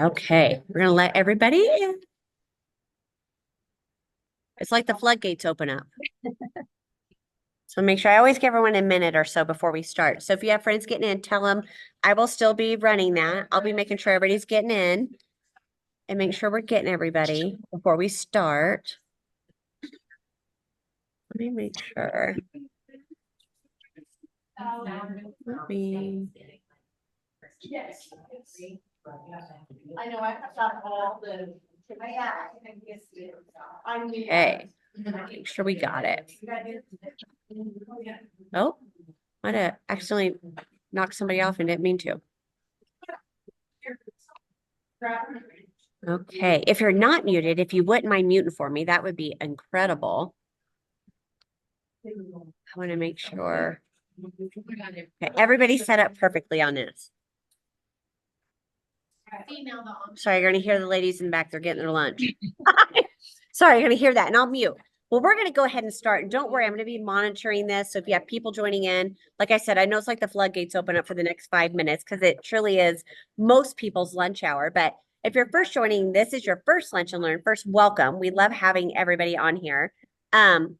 Okay, we're gonna let everybody in. It's like the floodgates open up. So make sure I always give everyone a minute or so before we start. So if you have friends getting in, tell them I will still be running that. I'll be making sure everybody's getting in and make sure we're getting everybody before we start. Let me make sure. Let me. I know I've got all the. Okay, make sure we got it. Oh, might have accidentally knocked somebody off and didn't mean to. Okay, if you're not muted, if you wouldn't mind muting for me, that would be incredible. I want to make sure. Okay, everybody's set up perfectly on this. Sorry, you're going to hear the ladies in the back. They're getting their lunch. Sorry, you're going to hear that, and I'll mute. Well, we're going to go ahead and start. And don't worry, I'm going to be monitoring this. So if you have people joining in, like I said, I know it's like the floodgates open up for the next 5 minutes because it truly is most people's lunch hour. But if you're first joining, this is your first Lunch and Learn. First, welcome. We love having everybody on here.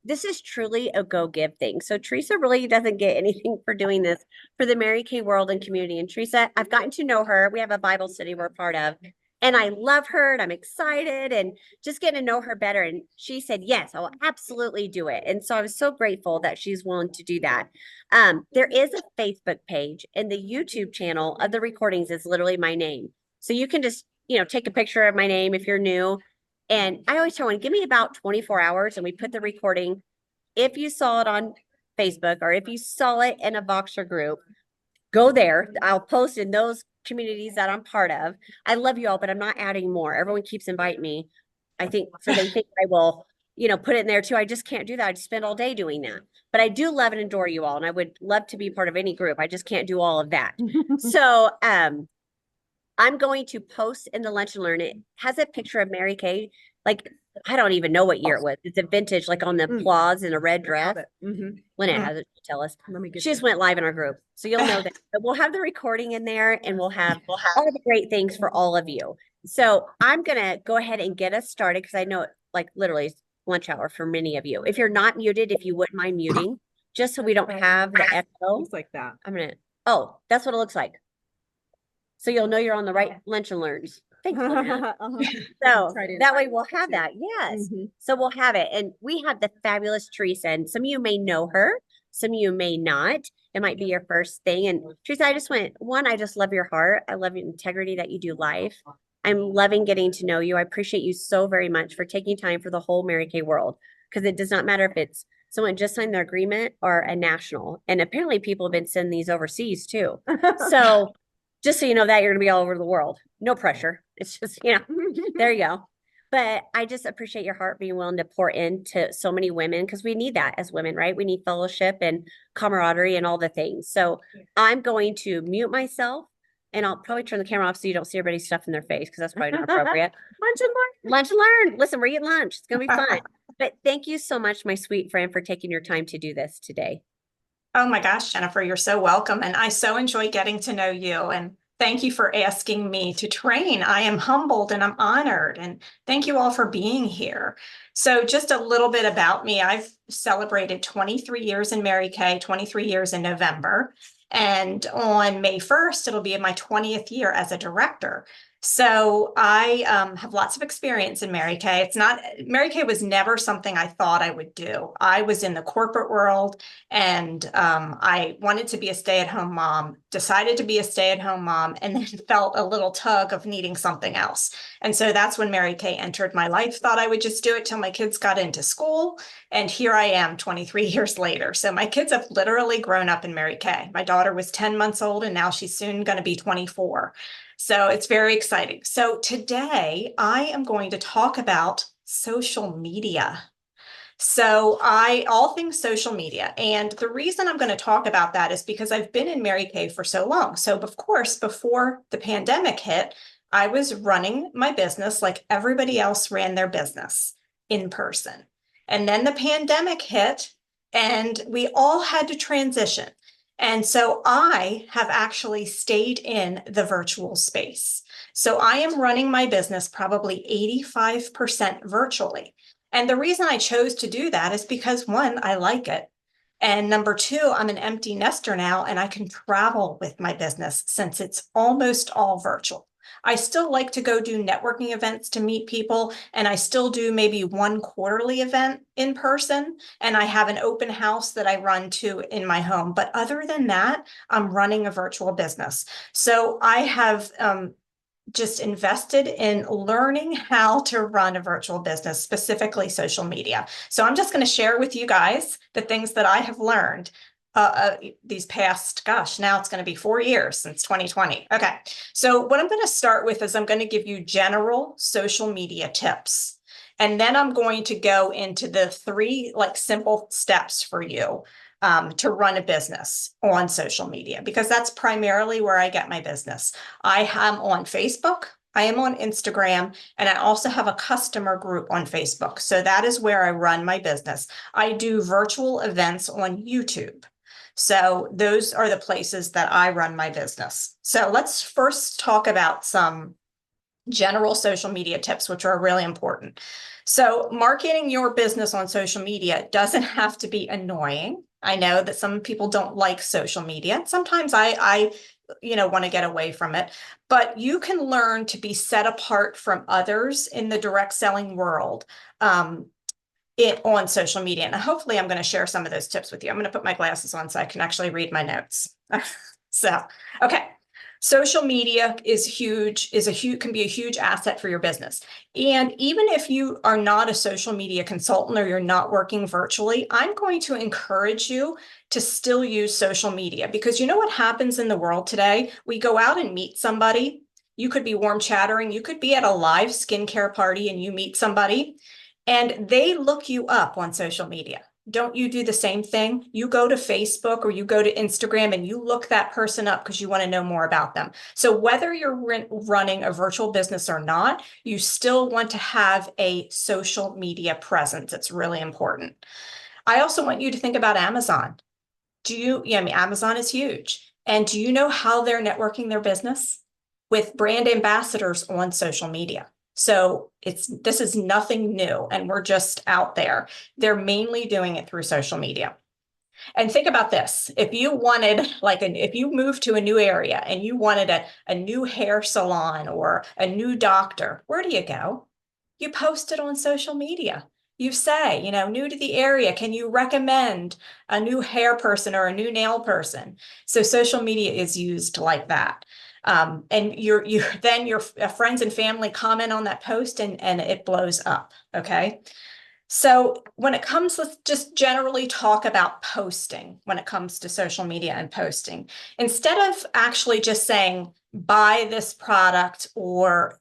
This is truly a go give thing. So Theresa really doesn't get anything for doing this for the Mary Kay world and community. And Theresa, I've gotten to know her. We have a Bible study we're part of. And I love her and I'm excited and just getting to know her better. And she said, yes, I will absolutely do it. And so I was so grateful that she's willing to do that. There is a Facebook page and the YouTube channel of the recordings is literally my name. So you can just, take a picture of my name if you're new. And I always tell one, give me about 24 hours and we put the recording. If you saw it on Facebook or if you saw it in a Voxer group, go there. I'll post in those communities that I'm part of. I love you all, but I'm not adding more. Everyone keeps inviting me. I think so they think I will, put it in there too. I just can't do that. I just spend all day doing that. But I do love and adore you all. And I would love to be part of any group. I just can't do all of that. So I'm going to post in the Lunch and Learn. It has a picture of Mary Kay. Like, I don't even know what year it was. It's a vintage, like on the plaws in a red dress. Lynette has it to tell us. She just went live in our group. So you'll know that. But we'll have the recording in there and we'll have all the great things for all of you. So I'm going to go ahead and get us started because I know like literally it's lunch hour for many of you. If you're not muted, if you wouldn't mind muting, just so we don't have the echo. Looks like that. Oh, that's what it looks like. So you'll know you're on the right Lunch and Learns. Thanks, So that way we'll have that. Yes. So we'll have it. And we have the fabulous Theresa. And some of you may know her. Some of you may not. It might be your first thing. And Theresa, I just love your heart. I love your integrity that you do life. I'm loving getting to know you. I appreciate you so very much for taking time for the whole Mary Kay world. Because it does not matter if it's someone just signed their agreement or a national. And apparently people have been sending these overseas too. So just so you know that you're going to be all over the world. No pressure. It's just, there you go. But I just appreciate your heart being willing to pour into so many women because we need that as women, right? We need fellowship and camaraderie and all the things. So I'm going to mute myself and I'll probably turn the camera off so you don't see everybody's stuff in their face because that's probably not appropriate. Lunch and Learn. Lunch and Learn. Listen, we're eating lunch. It's going to be fun. But thank you so much, my sweet friend, for taking your time to do this today. Oh my gosh, Jennifer, you're so welcome. And I so enjoy getting to know you. And thank you for asking me to train. I am humbled and I'm honored. And thank you all for being here. So just a little bit about me. I've celebrated 23 years in Mary Kay, 23 years in November. And on May 1st, it'll be in my 20th year as a director. So I have lots of experience in Mary Kay. Mary Kay was never something I thought I would do. I was in the corporate world and I wanted to be a stay-at-home mom, decided to be a stay-at-home mom, and then felt a little tug of needing something else. And so that's when Mary Kay entered my life. Thought I would just do it till my kids got into school. And here I am 23 years later. So my kids have literally grown up in Mary Kay. My daughter was 10 months old and now she's soon going to be 24. So it's very exciting. So today I am going to talk about social media. So all things social media. And the reason I'm going to talk about that is because I've been in Mary Kay for so long. So of course, before the pandemic hit, I was running my business like everybody else ran their business in person. And then the pandemic hit and we all had to transition. And so I have actually stayed in the virtual space. So I am running my business probably 85% virtually. And the reason I chose to do that is because one, I like it. And number two, I'm an empty nester now and I can travel with my business since it's almost all virtual. I still like to go do networking events to meet people, and I still do maybe one quarterly event in person, and I have an open house that I run to in my home. But other than that, I'm running a virtual business. So I have just invested in learning how to run a virtual business, specifically social media. So I'm just going to share with you guys the things that I have learned these past, gosh, now it's going to be 4 years since 2020. Okay. So what I'm going to start with is I'm going to give you general social media tips. And then I'm going to go into the 3 like simple steps for you to run a business on social media, because that's primarily where I get my business. I am on Facebook, I am on Instagram, and I also have a customer group on Facebook. So that is where I run my business. I do virtual events on YouTube. So those are the places that I run my business. So let's first talk about some general social media tips, which are really important. So marketing your business on social media doesn't have to be annoying. I know that some people don't like social media. Sometimes I want to get away from it, but you can learn to be set apart from others in the direct selling world on social media. And hopefully I'm going to share some of those tips with you. I'm going to put my glasses on so I can actually read my notes. Okay. Social media is huge, can be a huge asset for your business. And even if you are not a social media consultant or you're not working virtually, I'm going to encourage you to still use social media, because you know what happens in the world today? We go out and meet somebody. You could be warm chattering. You could be at a live skincare party and you meet somebody and they look you up on social media. Don't you do the same thing? You go to Facebook or you go to Instagram and you look that person up because you want to know more about them. So whether you're running a virtual business or not, you still want to have a social media presence. It's really important. I also want you to think about Amazon. Amazon is huge. And do you know how they're networking their business? With brand ambassadors on social media. So this is nothing new, and we're just out there. They're mainly doing it through social media. And think about this. If you wanted, if you moved to a new area and you wanted a new hair salon or a new doctor, where do you go? You post it on social media. You say, new to the area, can you recommend a new hair person or a new nail person? So social media is used like that. And your friends and family comment on that post and it blows up. Okay. So when it comes, let's just generally talk about posting when it comes to social media and posting. Instead of actually just saying, buy this product or,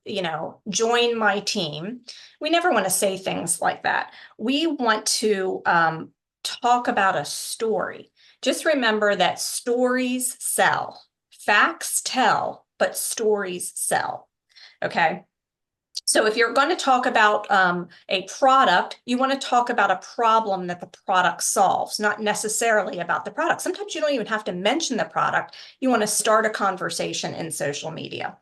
join my team, we never want to say things like that. We want to talk about a story. Just remember that stories sell. Facts tell, but stories sell. Okay. So if you're going to talk about a product, you want to talk about a problem that the product solves, not necessarily about the product. Sometimes you don't even have to mention the product. You want to start a conversation in social media.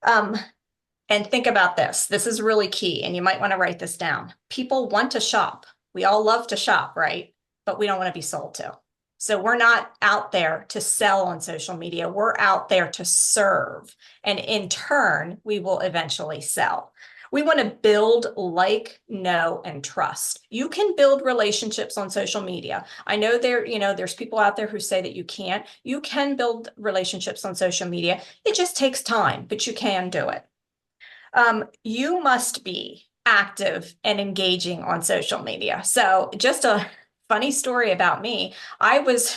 And think about this. This is really key, and you might want to write this down. People want to shop. We all love to shop, right? But we don't want to be sold to. So we're not out there to sell on social media. We're out there to serve. And in turn, we will eventually sell. We want to build, know, and trust. You can build relationships on social media. I know there's people out there who say that you can't. You can build relationships on social media. It just takes time, but you can do it. You must be active and engaging on social media. So just a funny story about me. I was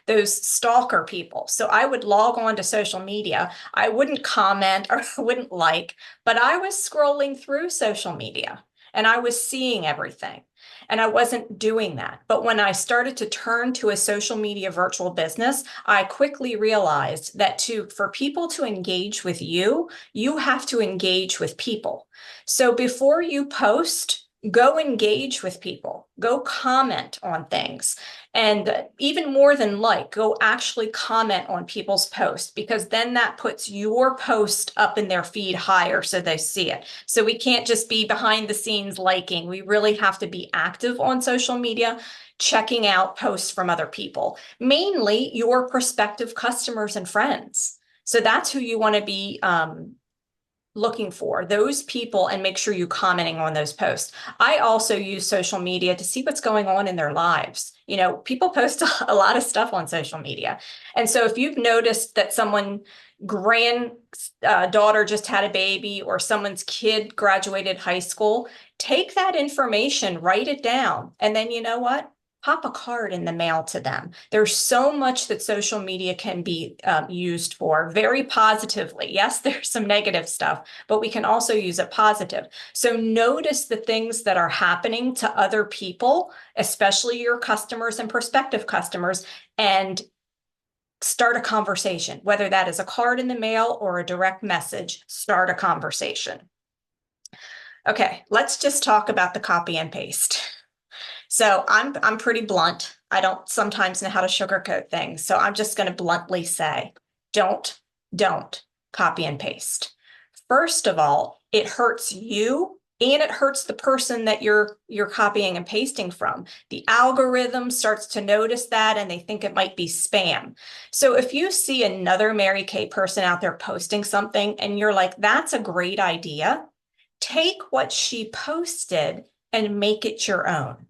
those stalker people. So I would log on to social media. I wouldn't comment or wouldn't like, but I was scrolling through social media and I was seeing everything. And I wasn't doing that. But when I started to turn to a social media virtual business, I quickly realized that for people to engage with you, you have to engage with people. So before you post, Go engage with people, go comment on things. And even more than like, go actually comment on people's posts, because then that puts your post up in their feed higher so they see it. So we can't just be behind the scenes liking. We really have to be active on social media, checking out posts from other people, mainly your prospective customers and friends. So that's who you want to be looking for, those people, and make sure you're commenting on those posts. I also use social media to see what's going on in their lives. You know, people post a lot of stuff on social media. And so if you've noticed that someone granddaughter just had a baby, or someone's kid graduated high school, take that information, write it down, and then you know what? Pop a card in the mail to them. There's so much that social media can be used for very positively. Yes, there's some negative stuff, but we can also use it positive. So notice the things that are happening to other people, especially your customers and prospective customers, and start a conversation, whether that is a card in the mail or a direct message. Start a conversation. Okay, let's just talk about the copy and paste. So I'm pretty blunt. I don't sometimes know how to sugarcoat things. So I'm just going to bluntly say, don't copy and paste. First of all, it hurts you and it hurts the person that you're copying and pasting from. The algorithm starts to notice that and they think it might be spam. So if you see another Mary Kay person out there posting something and you're like, that's a great idea, take what she posted and make it your own.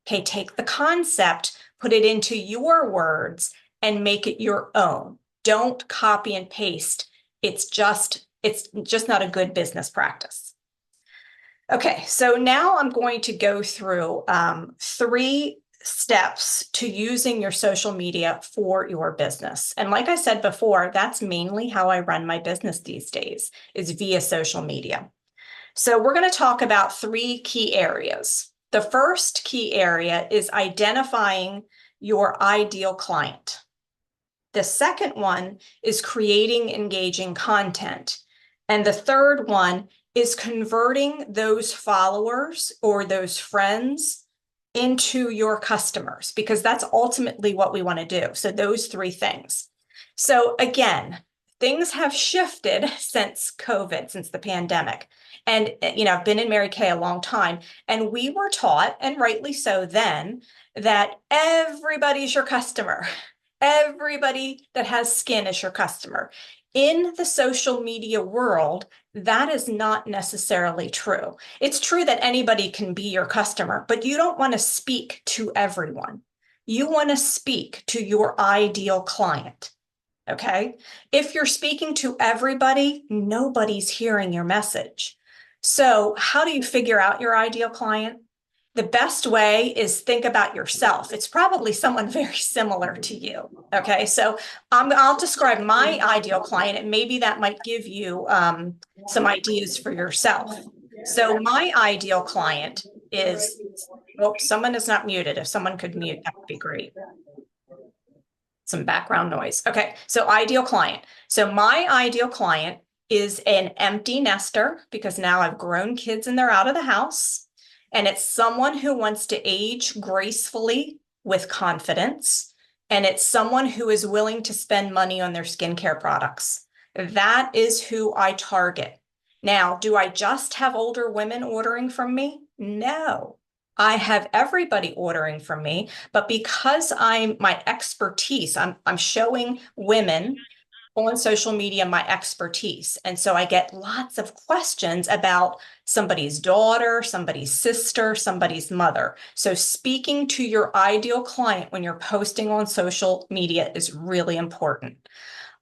Okay, take the concept, put it into your words, and make it your own. Don't copy and paste. It's just not a good business practice. Okay, so now I'm going to go through 3 steps to using your social media for your business. And like I said before, that's mainly how I run my business these days, is via social media. So we're going to talk about 3 key areas. The first key area is identifying your ideal client. The second one is creating engaging content. And the third one is converting those followers or those friends into your customers, because that's ultimately what we want to do. So those 3 things. So again, things have shifted since COVID, since the pandemic. And, you know, I've been in Mary Kay a long time, and we were taught, and rightly so then, that everybody's your customer. Everybody that has skin is your customer. In the social media world, that is not necessarily true. It's true that anybody can be your customer, but you don't want to speak to everyone. You want to speak to your ideal client. Okay? If you're speaking to everybody, nobody's hearing your message. So how do you figure out your ideal client? The best way is think about yourself. It's probably someone very similar to you. Okay, so I'll describe my ideal client, and maybe that might give you some ideas for yourself. So my ideal client is, oh, someone is not muted. If someone could mute, that would be great. Some background noise. Okay, so ideal client. So my ideal client is an empty nester, because now I've grown kids and they're out of the house. And it's someone who wants to age gracefully with confidence. And it's someone who is willing to spend money on their skincare products. That is who I target. Now, do I just have older women ordering from me? No. I have everybody ordering from me, but because my expertise, I'm showing women on social media my expertise. And so I get lots of questions about somebody's daughter, somebody's sister, somebody's mother. So speaking to your ideal client when you're posting on social media is really important.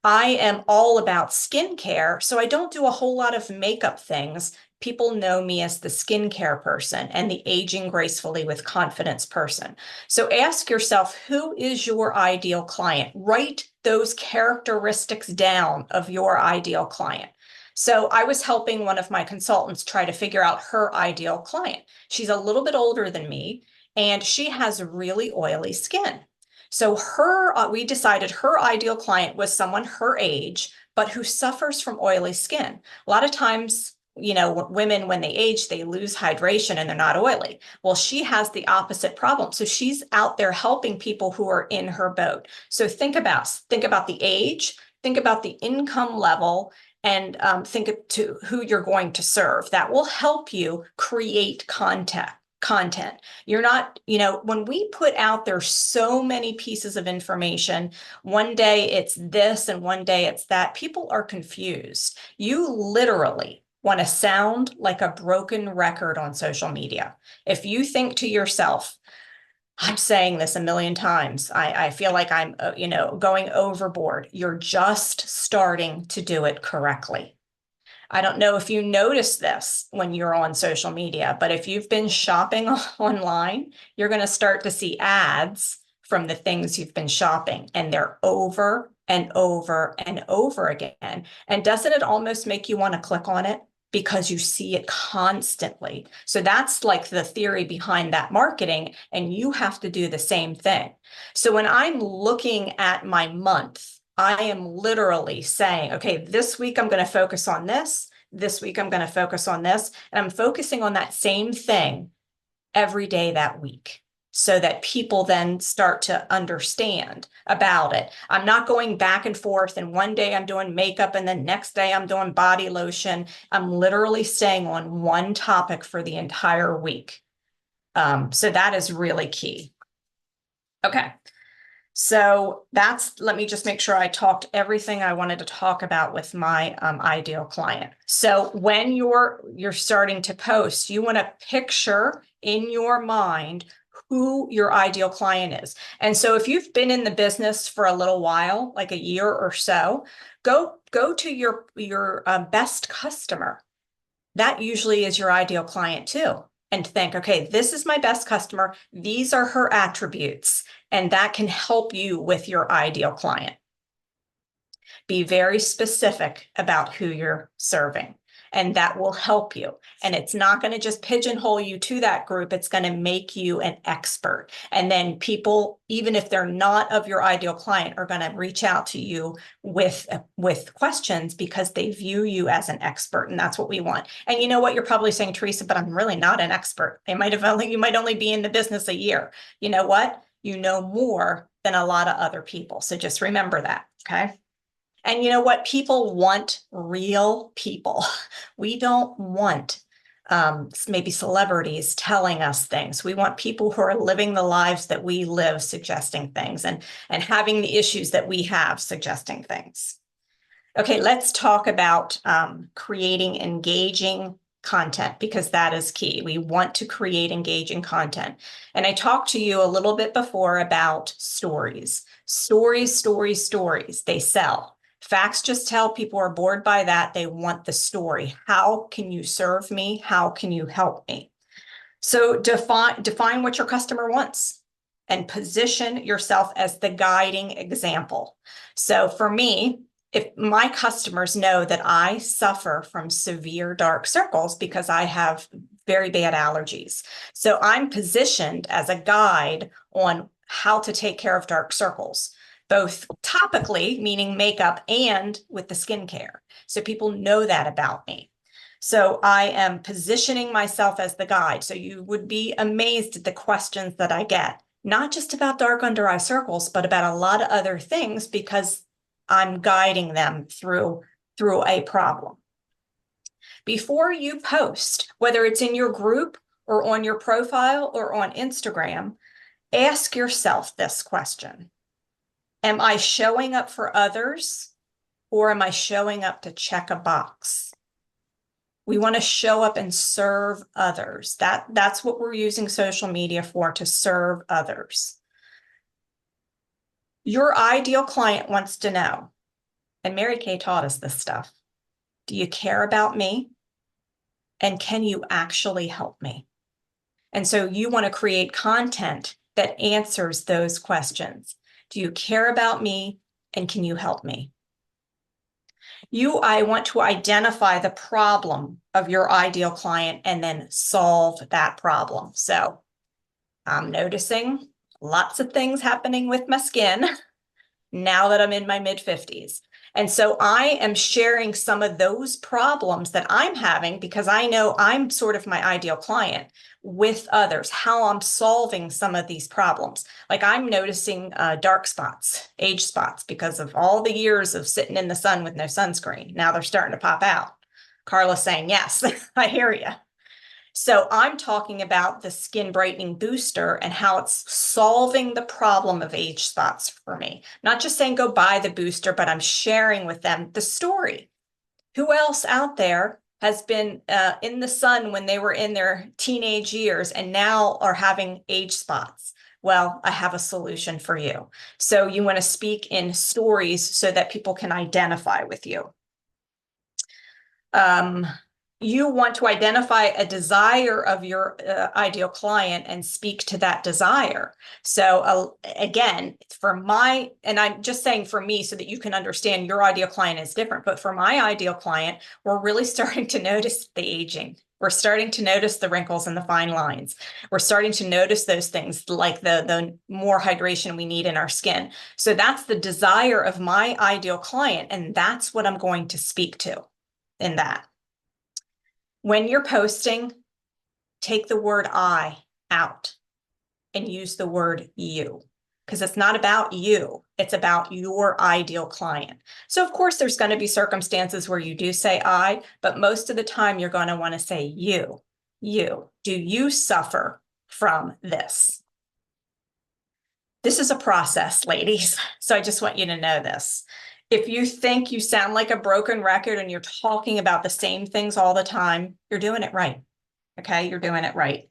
I am all about skincare, so I don't do a whole lot of makeup things. People know me as the skincare person and the aging gracefully with confidence person. So ask yourself, who is your ideal client? Write those characteristics down of your ideal client. So I was helping one of my consultants try to figure out her ideal client. She's a little bit older than me, and she has really oily skin. So we decided her ideal client was someone her age, but who suffers from oily skin. A lot of times women, when they age, they lose hydration and they're not oily. Well, she has the opposite problem. So she's out there helping people who are in her boat. So think about the age, think about the income level, and think to who you're going to serve. That will help you create content. You're not, when we put out there so many pieces of information, one day it's this and one day it's that, people are confused. You literally want to sound like a broken record on social media. If you think to yourself, I'm saying this a million times, I feel like I'm, going overboard, you're just starting to do it correctly. I don't know if you notice this when you're on social media, but if you've been shopping online, you're going to start to see ads from the things you've been shopping, and they're over and over and over again. And doesn't it almost make you want to click on it because you see it constantly? So that's like the theory behind that marketing, and you have to do the same thing. So when I'm looking at my month, I am literally saying, okay, this week I'm going to focus on this. This week I'm going to focus on this. And I'm focusing on that same thing every day that week, so that people then start to understand about it. I'm not going back and forth, and one day I'm doing makeup and the next day I'm doing body lotion. I'm literally staying on one topic for the entire week. So that is really key. Okay. So let me just make sure I talked everything I wanted to talk about with my ideal client. So when you're starting to post, you want to picture in your mind who your ideal client is. And so if you've been in the business for a little while, like a year or so, go to your best customer. That usually is your ideal client too. And think, okay, this is my best customer. These are her attributes. And that can help you with your ideal client. Be very specific about who you're serving, and that will help you. And it's not going to just pigeonhole you to that group. It's going to make you an expert. And then people, even if they're not of your ideal client, are going to reach out to you with questions because they view you as an expert. And that's what we want. And you know what? You're probably saying, Theresa, but I'm really not an expert. You might only be in the business a year. You know what? You know more than a lot of other people. So just remember that. Okay. And you know what? People want real people. We don't want maybe celebrities telling us things. We want people who are living the lives that we live, suggesting things, and having the issues that we have, suggesting things. Okay, let's talk about creating engaging content, because that is key. We want to create engaging content. And I talked to you a little bit before about stories. Stories, stories, stories. They sell. Facts just tell. People are bored by that. They want the story. How can you serve me? How can you help me? So define what your customer wants and position yourself as the guiding example. So for me, if my customers know that I suffer from severe dark circles because I have very bad allergies. So I'm positioned as a guide on how to take care of dark circles, both topically, meaning makeup, and with the skincare. So people know that about me. So I am positioning myself as the guide. So you would be amazed at the questions that I get, not just about dark under eye circles, but about a lot of other things, because I'm guiding them through a problem. Before you post, whether it's in your group or on your profile or on Instagram, ask yourself this question. Am I showing up for others, or am I showing up to check a box? We want to show up and serve others. That's what we're using social media for, to serve others. Your ideal client wants to know, and Mary Kay taught us this stuff, do you care about me? And can you actually help me? And so you want to create content that answers those questions. Do you care about me? And can you help me? I want to identify the problem of your ideal client and then solve that problem. So I'm noticing lots of things happening with my skin now that I'm in my mid-50s. And so I am sharing some of those problems that I'm having because I know I'm sort of my ideal client with others, how I'm solving some of these problems. Like I'm noticing dark spots, age spots, because of all the years of sitting in the sun with no sunscreen. Now they're starting to pop out. Carla's saying, yes, I hear you. So I'm talking about the skin brightening booster and how it's solving the problem of age spots for me. Not just saying go buy the booster, but I'm sharing with them the story. Who else out there has been in the sun when they were in their teenage years and now are having age spots? Well, I have a solution for you. So you want to speak in stories so that people can identify with you. You want to identify a desire of your ideal client and speak to that desire. So again, and I'm just saying for me so that you can understand your ideal client is different, but for my ideal client, we're really starting to notice the aging. We're starting to notice the wrinkles and the fine lines. We're starting to notice those things like the more hydration we need in our skin. So that's the desire of my ideal client, and that's what I'm going to speak to in that. When you're posting, take the word I out and use the word you, because it's not about you. It's about your ideal client. So of course, there's going to be circumstances where you do say I, but most of the time you're going to want to say you. Do you suffer from this? This is a process, ladies. So I just want you to know this. If you think you sound like a broken record and you're talking about the same things all the time, you're doing it right. Okay, you're doing it right.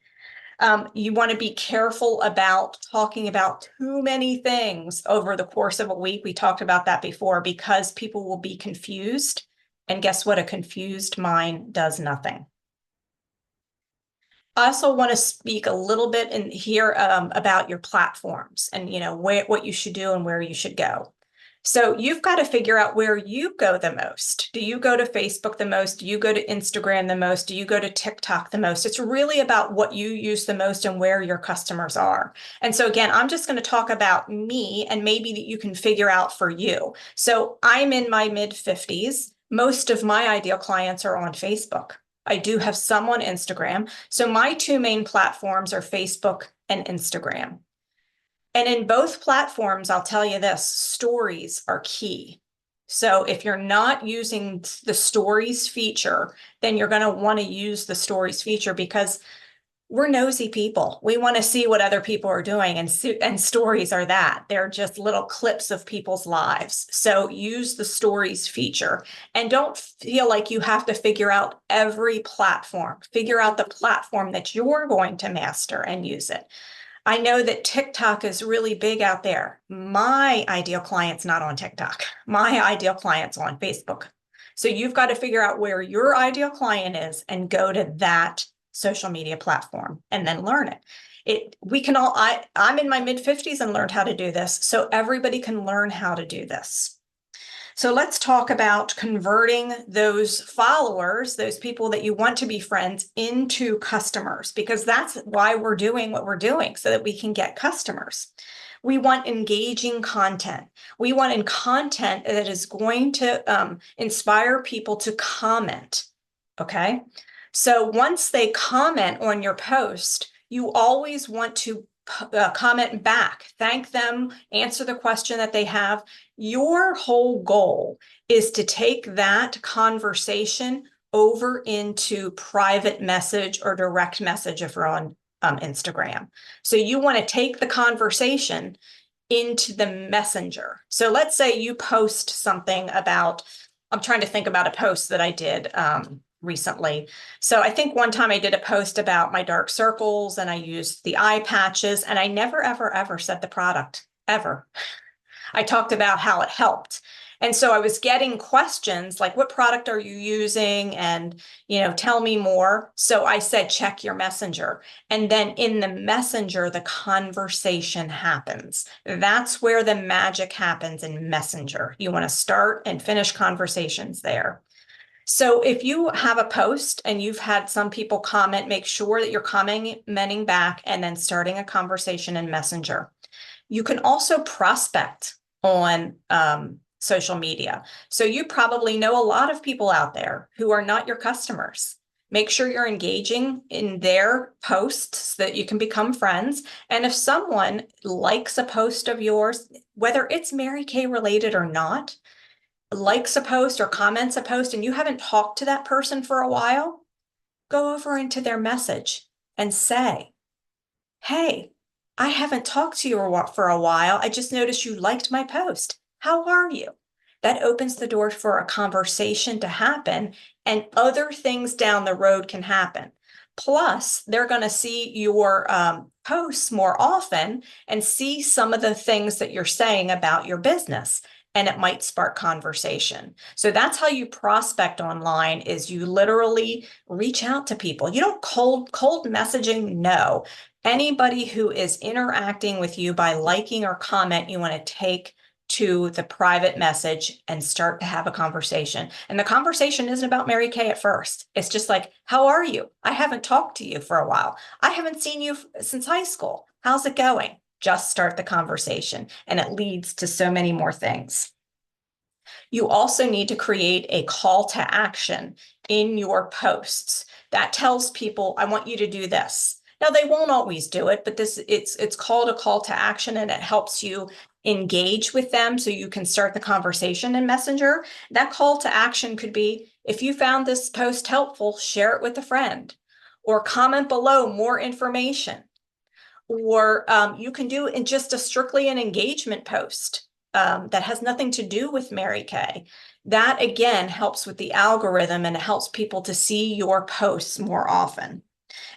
You want to be careful about talking about too many things over the course of a week. We talked about that before because people will be confused. And guess what? A confused mind does nothing. I also want to speak a little bit in here about your platforms and what you should do and where you should go. So you've got to figure out where you go the most. Do you go to Facebook the most? Do you go to Instagram the most? Do you go to TikTok the most? It's really about what you use the most and where your customers are. And so again, I'm just going to talk about me and maybe that you can figure out for you. So I'm in my mid-50s. Most of my ideal clients are on Facebook. I do have some on Instagram. So my two main platforms are Facebook and Instagram. And in both platforms, I'll tell you this, stories are key. So if you're not using the stories feature, then you're going to want to use the stories feature because we're nosy people. We want to see what other people are doing, and stories are that. They're just little clips of people's lives. So use the stories feature and don't feel like you have to figure out every platform. Figure out the platform that you're going to master and use it. I know that TikTok is really big out there. My ideal client's not on TikTok. My ideal client's on Facebook. So you've got to figure out where your ideal client is and go to that social media platform and then learn it. I'm in my mid-50s and learned how to do this. So everybody can learn how to do this. So let's talk about converting those followers, those people that you want to be friends, into customers, because that's why we're doing what we're doing, so that we can get customers. We want engaging content. We want content that is going to inspire people to comment, okay? So once they comment on your post, you always want to comment back, thank them, answer the question that they have. Your whole goal is to take that conversation over into private message or direct message if you're on Instagram. So you want to take the conversation into the messenger. So let's say you post something about, I'm trying to think about a post that I did recently. So I think one time I did a post about my dark circles and I used the eye patches, and I never, ever, ever said the product, ever. I talked about how it helped. And so I was getting questions like, what product are you using? And, tell me more. So I said, check your messenger. And then in the messenger, the conversation happens. That's where the magic happens in messenger. You want to start and finish conversations there. So if you have a post and you've had some people comment, make sure that you're commenting back and then starting a conversation in Messenger. You can also prospect on social media. So you probably know a lot of people out there who are not your customers. Make sure you're engaging in their posts so that you can become friends. And if someone likes a post of yours, whether it's Mary Kay related or not, likes a post or comments a post and you haven't talked to that person for a while, go over into their message and say, hey, I haven't talked to you for a while. I just noticed you liked my post. How are you? That opens the door for a conversation to happen, and other things down the road can happen. Plus, they're going to see your posts more often and see some of the things that you're saying about your business, and it might spark conversation. So that's how you prospect online, is you literally reach out to people. You don't cold messaging, no. Anybody who is interacting with you by liking or comment, you want to take to the private message and start to have a conversation. And the conversation isn't about Mary Kay at first. It's just like, how are you? I haven't talked to you for a while. I haven't seen you since high school. How's it going? Just start the conversation, and it leads to so many more things. You also need to create a call to action in your posts that tells people, I want you to do this. Now, they won't always do it, but it's called a call to action, and it helps you engage with them so you can start the conversation in Messenger. That call to action could be, if you found this post helpful, share it with a friend, or comment below more information. Or you can do in just strictly an engagement post that has nothing to do with Mary Kay. That again helps with the algorithm, and it helps people to see your posts more often.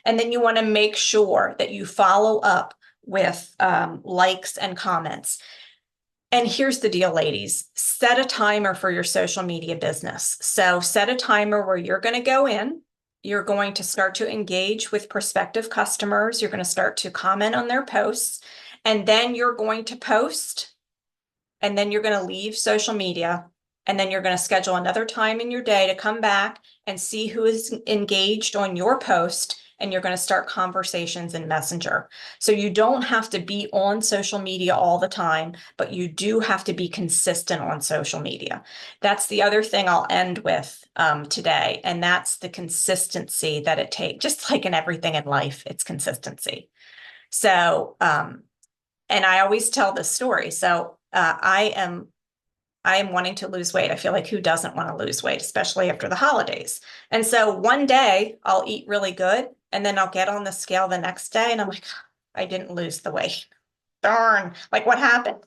And then you want to make sure that you follow up with likes and comments. And here's the deal, ladies, set a timer for your social media business. So set a timer where you're going to go in, you're going to start to engage with prospective customers, you're going to start to comment on their posts, and then you're going to post, and then you're going to leave social media, and then you're going to schedule another time in your day to come back and see who is engaged on your post, and you're going to start conversations in Messenger. So you don't have to be on social media all the time, but you do have to be consistent on social media. That's the other thing I'll end with today, and that's the consistency that it takes. Just like in everything in life, it's consistency. So, and I always tell this story. So I am wanting to lose weight. I feel like who doesn't want to lose weight, especially after the holidays? And so one day I'll eat really good, and then I'll get on the scale the next day and I'm like, I didn't lose the weight. Darn, like what happened?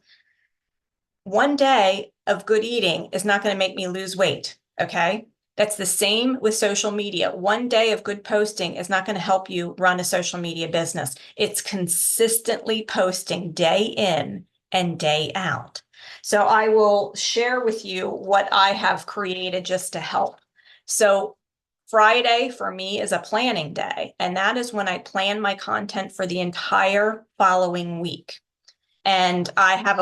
One day of good eating is not going to make me lose weight. Okay. That's the same with social media. One day of good posting is not going to help you run a social media business. It's consistently posting day in and day out. So I will share with you what I have created just to help. So Friday for me is a planning day, and that is when I plan my content for the entire following week. And I have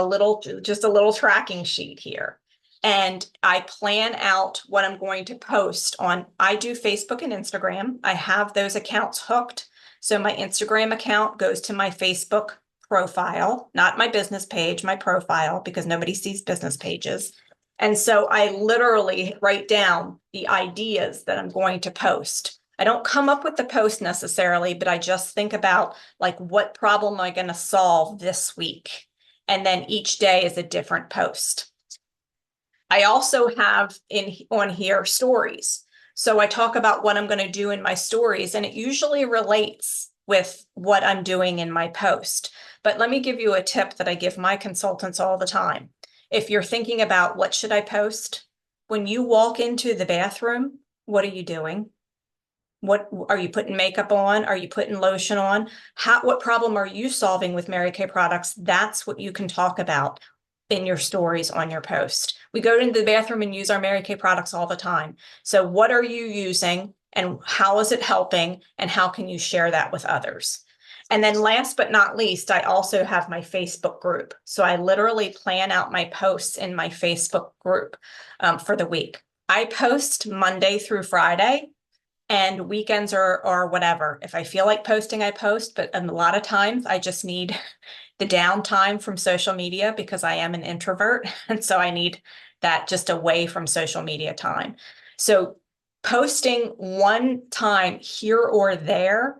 just a little tracking sheet here. And I plan out what I'm going to post on. I do Facebook and Instagram. I have those accounts hooked. So my Instagram account goes to my Facebook profile, not my business page, my profile, because nobody sees business pages. And so I literally write down the ideas that I'm going to post. I don't come up with the post necessarily, but I just think about like, what problem am I going to solve this week? And then each day is a different post. I also have on here stories. So I talk about what I'm going to do in my stories, and it usually relates with what I'm doing in my post. But let me give you a tip that I give my consultants all the time. If you're thinking about what should I post, when you walk into the bathroom, what are you doing? What are you putting makeup on? Are you putting lotion on? What problem are you solving with Mary Kay products? That's what you can talk about in your stories on your post. We go into the bathroom and use our Mary Kay products all the time. So what are you using, and how is it helping, and how can you share that with others? And then last but not least, I also have my Facebook group. So I literally plan out my posts in my Facebook group for the week. I post Monday through Friday, and weekends or whatever. If I feel like posting, I post, but a lot of times I just need the downtime from social media because I am an introvert. And so I need that just away from social media time. So posting one time here or there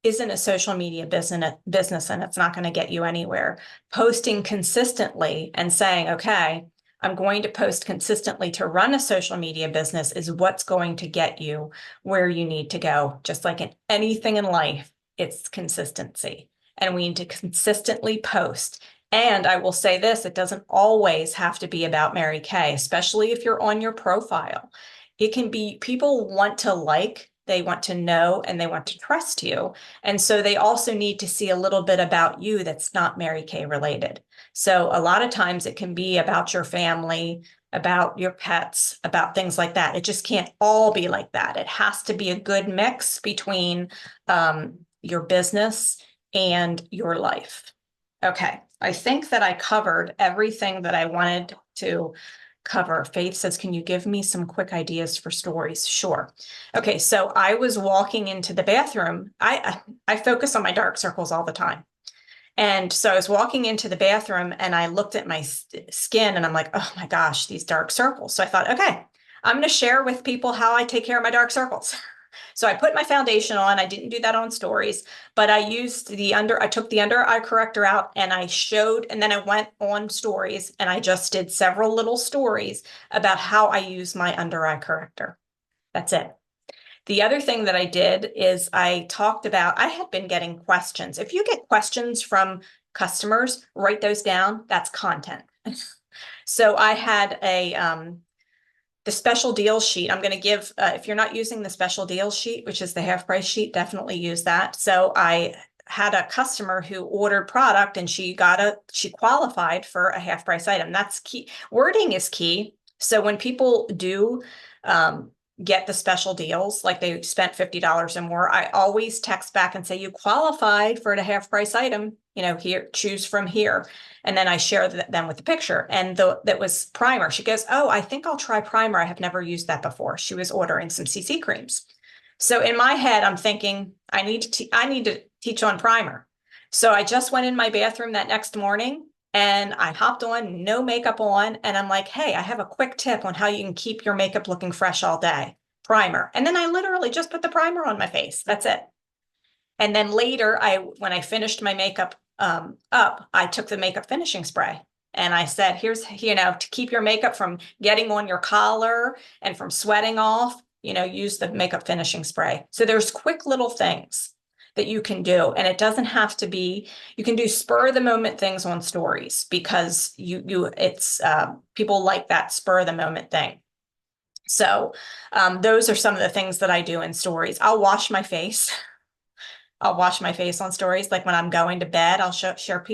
isn't a social media business, and it's not going to get you anywhere. Posting consistently and saying, okay, I'm going to post consistently to run a social media business is what's going to get you where you need to go. Just like in anything in life, it's consistency, and we need to consistently post. And I will say this, it doesn't always have to be about Mary Kay, especially if you're on your profile. It can be, people want to like, they want to know, and they want to trust you. And so they also need to see a little bit about you that's not Mary Kay related. So a lot of times it can be about your family, about your pets, about things like that. It just can't all be like that. It has to be a good mix between your business and your life. Okay, I think that I covered everything that I wanted to cover. Faith says, can you give me some quick ideas for stories? Sure. Okay, so I was walking into the bathroom. I focus on my dark circles all the time. And so I was walking into the bathroom and I looked at my skin and I'm like, oh my gosh, these dark circles. So I thought, okay, I'm going to share with people how I take care of my dark circles. So I put my foundation on. I didn't do that on stories, but I used I took the under eye corrector out and I showed, and then I went on stories and I just did several little stories about how I use my under eye corrector. That's it. The other thing that I did is I talked about, I had been getting questions. If you get questions from customers, write those down. That's content. So I had the special deal sheet. I'm going to give, if you're not using the special deal sheet, which is the half price sheet, definitely use that. So I had a customer who ordered product and she qualified for a half price item. That's key. Wording is key. So when people do get the special deals, like they spent $50 or more, I always text back and say, you qualified for the half price item, here, choose from here. And then I share them with the picture. And that was primer. She goes, oh, I think I'll try primer. I have never used that before. She was ordering some CC creams. So in my head, I'm thinking, I need to teach on primer. So I just went in my bathroom that next morning and I hopped on, no makeup on. And I'm like, hey, I have a quick tip on how you can keep your makeup looking fresh all day. Primer. And then I literally just put the primer on my face. That's it. And then later, when I finished my makeup up, I took the makeup finishing spray and I said, here's, to keep your makeup from getting on your collar and from sweating off, use the makeup finishing spray. So there's quick little things that you can do. And it doesn't have to be, you can do spur of the moment things on stories because people like that spur of the moment thing. So those are some of the things that I do in stories. I'll wash my face. I'll wash my face on stories. Like when I'm going to bed, I'll share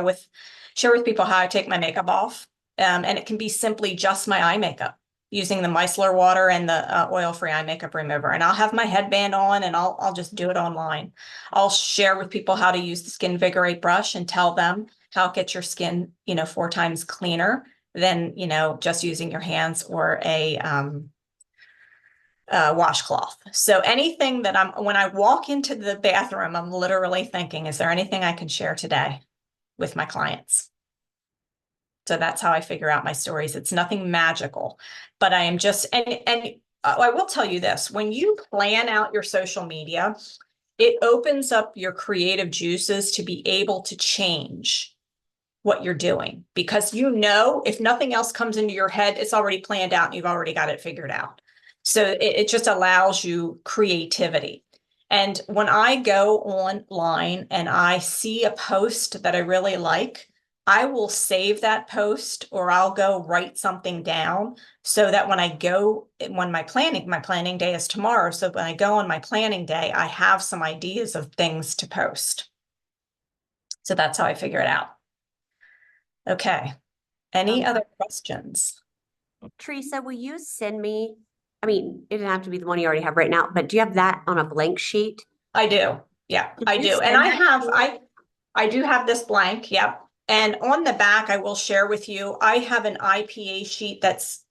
with people how I take my makeup off. And it can be simply just my eye makeup using the micellar water and the oil-free eye makeup remover. And I'll have my headband on and I'll just do it online. I'll share with people how to use the Skin Vigorate brush and tell them how it gets your skin, 4 times cleaner than, just using your hands or a washcloth. So anything that when I walk into the bathroom, I'm literally thinking, is there anything I can share today with my clients? So that's how I figure out my stories. It's nothing magical, but I am just, and I will tell you this, when you plan out your social media, it opens up your creative juices to be able to change what you're doing, because if nothing else comes into your head, it's already planned out and you've already got it figured out. So it just allows you creativity. And when I go online and I see a post that I really like, I will save that post or I'll go write something down so that when my planning day is tomorrow. So when I go on my planning day, I have some ideas of things to post. So that's how I figure it out. Okay. Any other questions? Theresa, will you send me, it doesn't have to be the one you already have right now, but do you have that on a blank sheet? I do. Yeah, I do. And I do have this blank. Yep. And on the back, I will share with you, I have an IPA sheet that's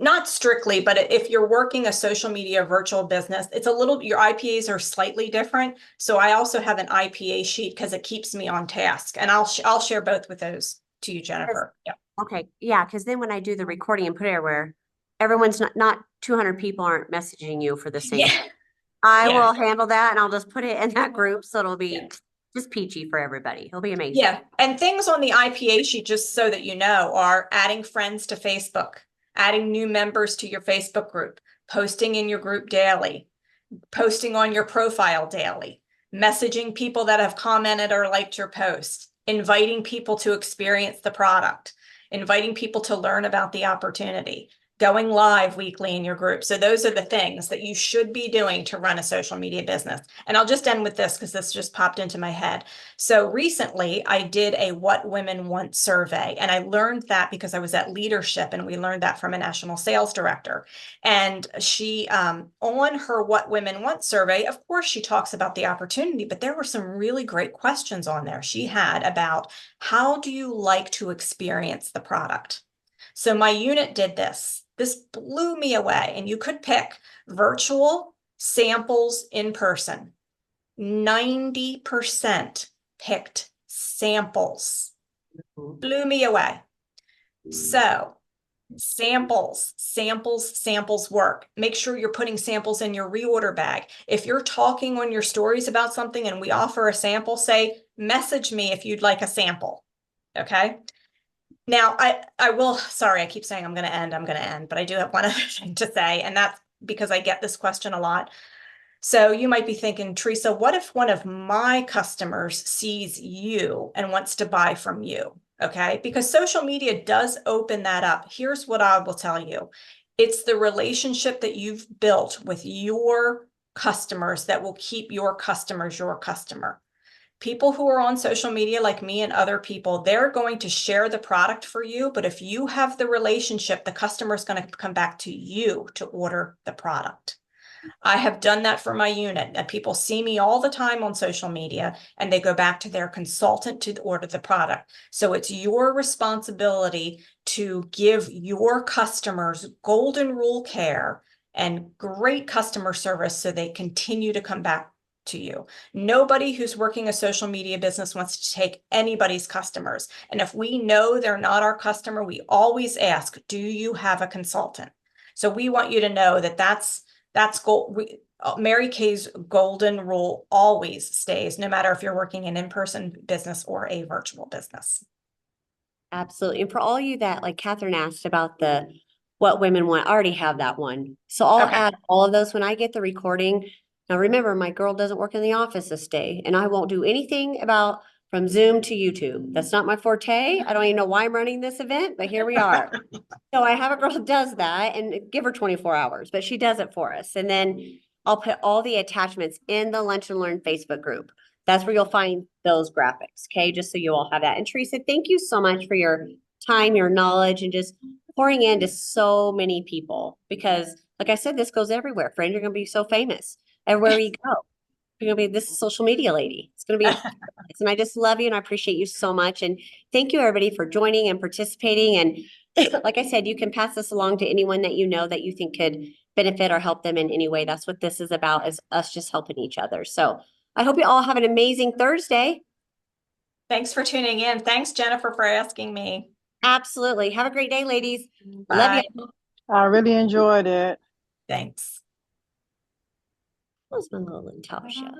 not strictly, but if you're working a social media virtual business, your IPAs are slightly different. So I also have an IPA sheet because it keeps me on task, and I'll share both with those to you, Jennifer. Yeah. Okay, yeah, because then when I do the recording and put it everywhere, everyone's not 200 people aren't messaging you for the same. Yeah, I yeah, will handle that and I'll just put it in that group so it'll yeah. be just peachy for everybody. It'll be amazing. Yeah, and things on the IPA sheet, just so that you know, are adding friends to Facebook, adding new members to your Facebook group, posting in your group daily, posting on your profile daily, messaging people that have commented or liked your post, inviting people to experience the product, inviting people to learn about the opportunity, going live weekly in your group. So those are the things that you should be doing to run a social media business. And I'll just end with this because this just popped into my head. So recently I did a What Women Want survey, and I learned that because I was at leadership, and we learned that from a national sales director. And she, on her What Women Want survey, of course, she talks about the opportunity, but there were some really great questions on there she had about how do you like to experience the product? So my unit did this. This blew me away. And you could pick virtual, samples, in person. 90% picked samples. Blew me away. So samples work. Make sure you're putting samples in your reorder bag. If you're talking on your stories about something and we offer a sample, say, message me if you'd like a sample. Okay. Now, I will, sorry, I keep saying I'm going to end, but I do have one other thing to say, and that's because I get this question a lot. So you might be thinking, Theresa, what if one of my customers sees you and wants to buy from you? Okay, because social media does open that up. Here's what I will tell you. It's the relationship that you've built with your customers that will keep your customers your customer. People who are on social media like me and other people, they're going to share the product for you. But if you have the relationship, the customer is going to come back to you to order the product. I have done that for my unit, and people see me all the time on social media and they go back to their consultant to order the product. So it's your responsibility to give your customers golden rule care and great customer service so they continue to come back to you. Nobody who's working a social media business wants to take anybody's customers. And if we know they're not our customer, we always ask, do you have a consultant? So we want you to know that that's Mary Kay's golden rule always stays, no matter if you're working an in-person business or a virtual business. Absolutely. And for all you that, like Catherine asked about the What Women Want, I already have that one. So I'll Okay. add all of those when I get the recording. Now remember, my girl doesn't work in the office this day, and I won't do anything about from Zoom to YouTube. That's not my forte. I don't even know why I'm running this event, but here we are. So I have a girl who does that, and give her 24 hours, but she does it for us. And then I'll put all the attachments in the Lunch and Learn Facebook group. That's where you'll find those graphics. Okay. Just so you all have that. And Theresa, thank you so much for your time, your knowledge, and just pouring into so many people. Because like I said, this goes everywhere. Friend, you're going to be so famous everywhere you go. You're going to be this social media lady. It's going to be, and I just love you and I appreciate you so much. And thank you everybody for joining and participating. And like I said, you can pass this along to anyone that you know that you think could benefit or help them in any way. That's what this is about, is us just helping each other. So I hope you all have an amazing Thursday. Thanks for tuning in. Thanks, Jennifer, for asking me. Absolutely. Have a great day, ladies. Love you. Bye. I really enjoyed it. Thanks. That was my little Natasha.